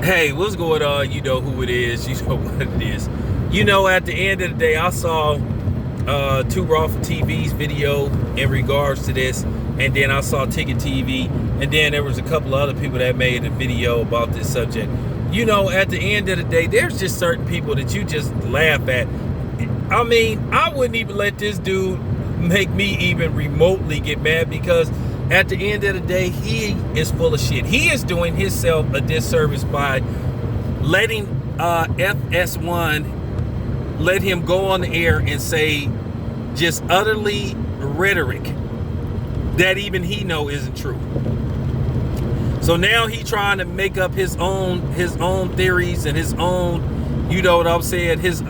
Hey, what's going on? You know who it is. You know what it is. You know, at the end of the day, I saw Too Raw for TV's video in regards to this, and then I saw Ticket TV, and then there was a couple of other people that made a video about this subject. You know, at the end of the day, there's just certain people that you just laugh at. I mean, I wouldn't even let this dude make me even remotely get mad, because at the end of the day, he is full of shit. He is doing himself a disservice by letting FS1 let him go on the air and say just utterly rhetoric that even he know isn't true. So now he trying to make up his own theories and his own, you know what I'm saying, his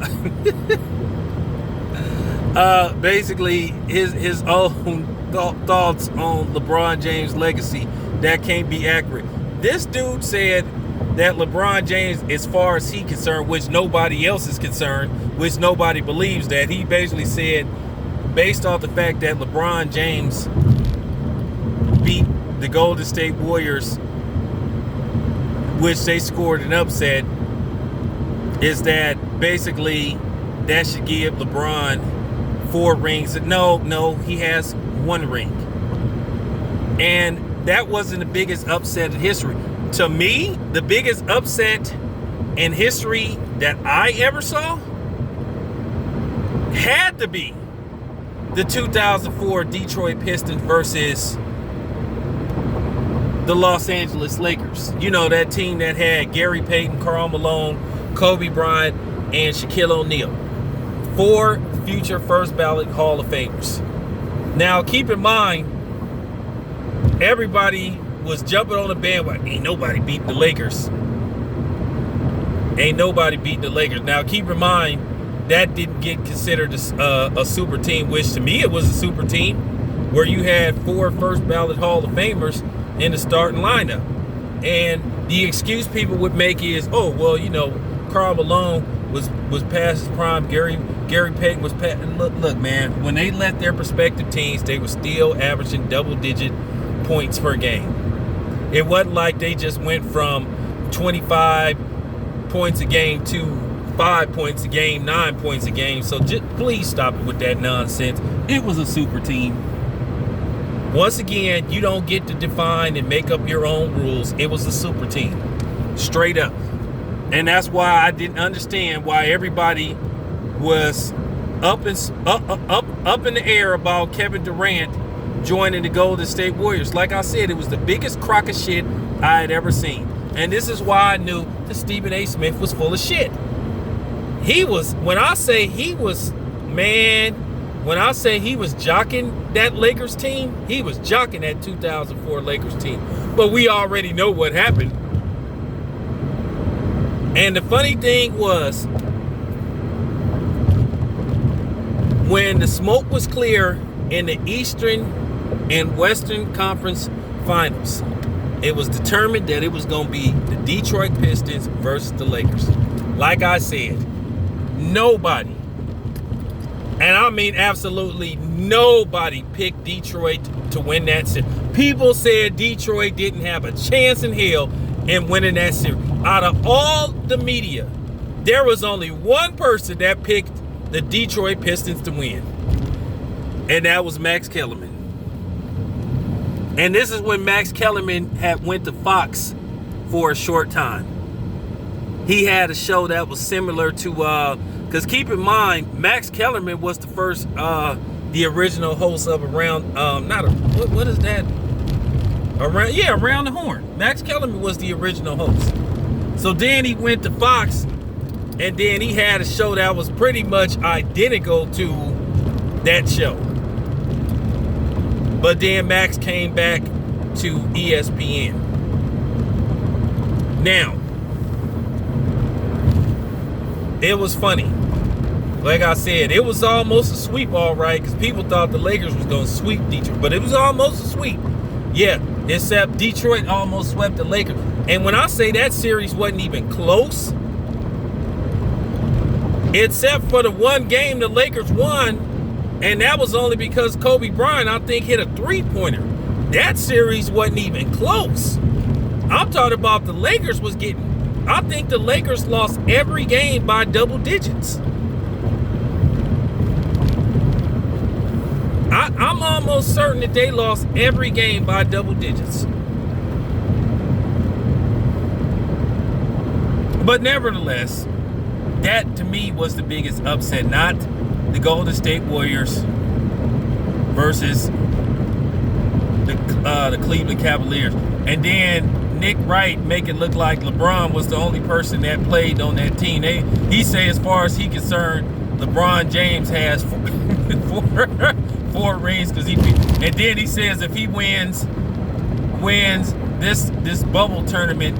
basically his own thoughts on LeBron James' legacy that can't be accurate. This dude said that LeBron James, as far as he's concerned, which nobody else is concerned, which nobody believes, that he basically said, based off the fact that LeBron James beat the Golden State Warriors, which they scored an upset, is that basically that should give LeBron 4 rings. No, he has 1 ring. And that wasn't the biggest upset in history. To me, the biggest upset in history that I ever saw had to be the 2004 Detroit Pistons versus the Los Angeles Lakers. You know, that team that had Gary Payton, Karl Malone, Kobe Bryant, and Shaquille O'Neal. 4 future first ballot Hall of Famers. Now, keep in mind, everybody was jumping on the bandwagon. Ain't nobody beat the Lakers. Ain't nobody beat the Lakers. Now, keep in mind, that didn't get considered a super team, which to me it was a super team, where you had 4 first ballot Hall of Famers in the starting lineup. And the excuse people would make is, oh, well, you know, Karl Malone was past his prime. Gary Payton was past. Look, man, when they left their respective teams, they were still averaging double-digit points per game. It wasn't like they just went from 25 points a game to 5 points a game, 9 points a game. So just please stop it with that nonsense. It was a super team. Once again, you don't get to define and make up your own rules. It was a super team, straight up. And that's why I didn't understand why everybody was up in the air about Kevin Durant joining the Golden State Warriors. Like I said, it was the biggest crock of shit I had ever seen. And this is why I knew that Stephen A. Smith was full of shit. He was, when I say he was jocking that Lakers team, he was jocking that 2004 Lakers team. But we already know what happened. And the funny thing was, when the smoke was clear in the Eastern and Western Conference Finals, it was determined that it was going to be the Detroit Pistons versus the Lakers. Like I said, nobody, and I mean absolutely nobody, picked Detroit to win that series. People said Detroit didn't have a chance in hell in winning that series. Out of all the media, there was only one person that picked the Detroit Pistons to win, and that was Max Kellerman. And this is when Max Kellerman had went to Fox for a short time. He had a show that was similar to, because keep in mind, Max Kellerman was the first, the original host of Around, what is that? Around the Horn. Max Kellerman was the original host. So then he went to Fox, and then he had a show that was pretty much identical to that show. But then Max came back to ESPN. Now, it was funny. Like I said, it was almost a sweep, all right, because people thought the Lakers was going to sweep Detroit. But it was almost a sweep. Yeah, except Detroit almost swept the Lakers. And when I say that series wasn't even close, except for the one game the Lakers won, and that was only because Kobe Bryant, I think, hit a 3-pointer. That series wasn't even close. I'm talking about the Lakers was getting I think the Lakers lost every game by double digits. I'm almost certain that they lost every game by double digits. But nevertheless, that to me was the biggest upset, not the Golden State Warriors versus the Cleveland Cavaliers. And then Nick Wright make it look like LeBron was the only person that played on that team. He say as far as he concerned, LeBron James has four rings because and then he says if he wins this bubble tournament,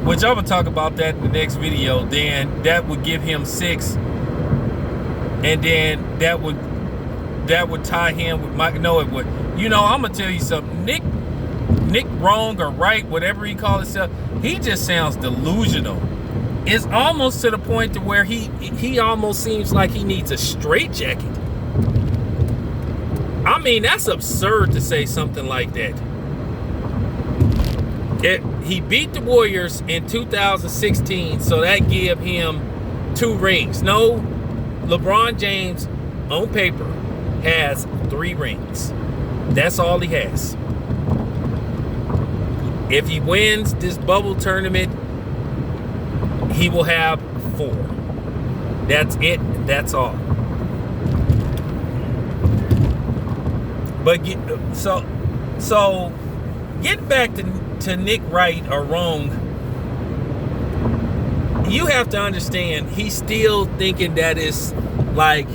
which I'm gonna talk about that in the next video, then that would give him 6, and then that would tie him with Mike. No, it would. You know, I'm gonna tell you something. Nick Wrong or Right, whatever he calls himself, he just sounds delusional. It's almost to the point to where he almost seems like he needs a straitjacket. I mean, that's absurd to say something like that. He beat the Warriors in 2016, so that gave him 2 rings. No, LeBron James, on paper, has 3 rings. That's all he has. If he wins this bubble tournament, he will have 4. That's it. That's all. But so getting back to Nick Wright or Wrong, you have to understand he's still thinking that it's like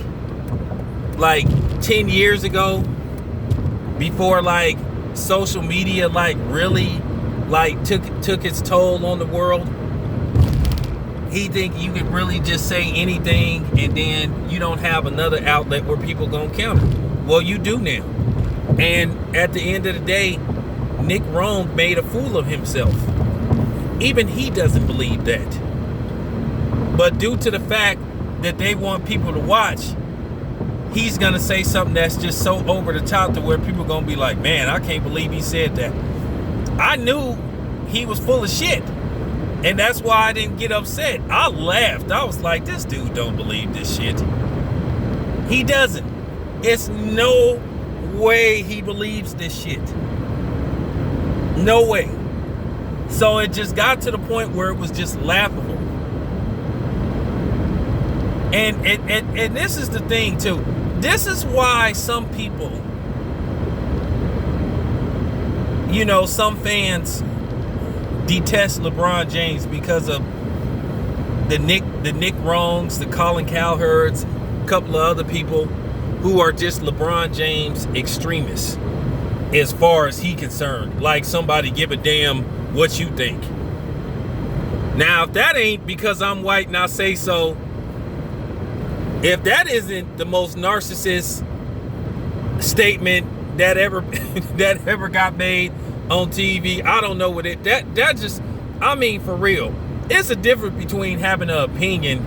10 years ago, before like social media like really like took its toll on the world. He think you could really just say anything and then you don't have another outlet where people gonna counter. Well, you do now. And at the end of the day, Nick Wrong made a fool of himself. Even he doesn't believe that. But due to the fact that they want people to watch, he's gonna say something that's just so over the top to where people are gonna be like, man, I can't believe he said that. I knew he was full of shit. And that's why I didn't get upset. I laughed. I was like, this dude don't believe this shit. He doesn't. It's no way he believes this shit. No way. So it just got to the point where it was just laughable. And this is the thing too. This is why some people, you know, some fans detest LeBron James because of the Nick Wrongs, the Colin Cowherds, a couple of other people who are just LeBron James extremists as far as he concerned. Like somebody give a damn what you think. Now, if that ain't because I'm white and I say so, if that isn't the most narcissist statement that ever got made on TV, I don't know what it that just, I mean, for real, it's a difference between having an opinion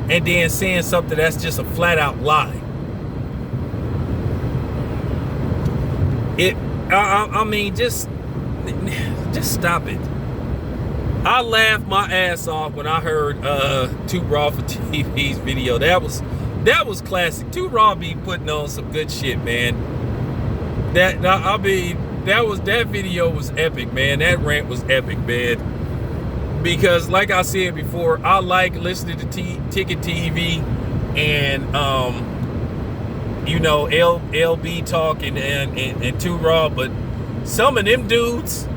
and then saying something that's just a flat out lie. I mean, just stop it. I laughed my ass off when I heard Too Raw for TV's video. That was classic. Too Raw be putting on some good shit, man. That video was epic, man. That rant was epic, man. Because like I said before, I like listening to Ticket TV and you know, LB talk and Too Raw, but some of them dudes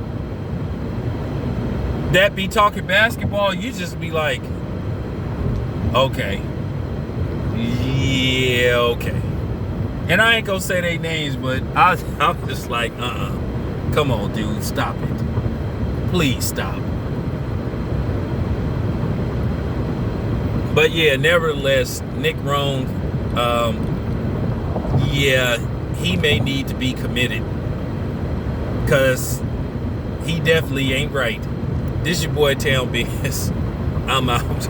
that be talking basketball, you just be like, okay. Yeah, okay. And I ain't gonna say their names, but I'm just like, come on, dude, stop it. Please stop. But yeah, nevertheless, Nick Wrong, yeah, he may need to be committed, because he definitely ain't right. This your boy Town Biz. I'm out.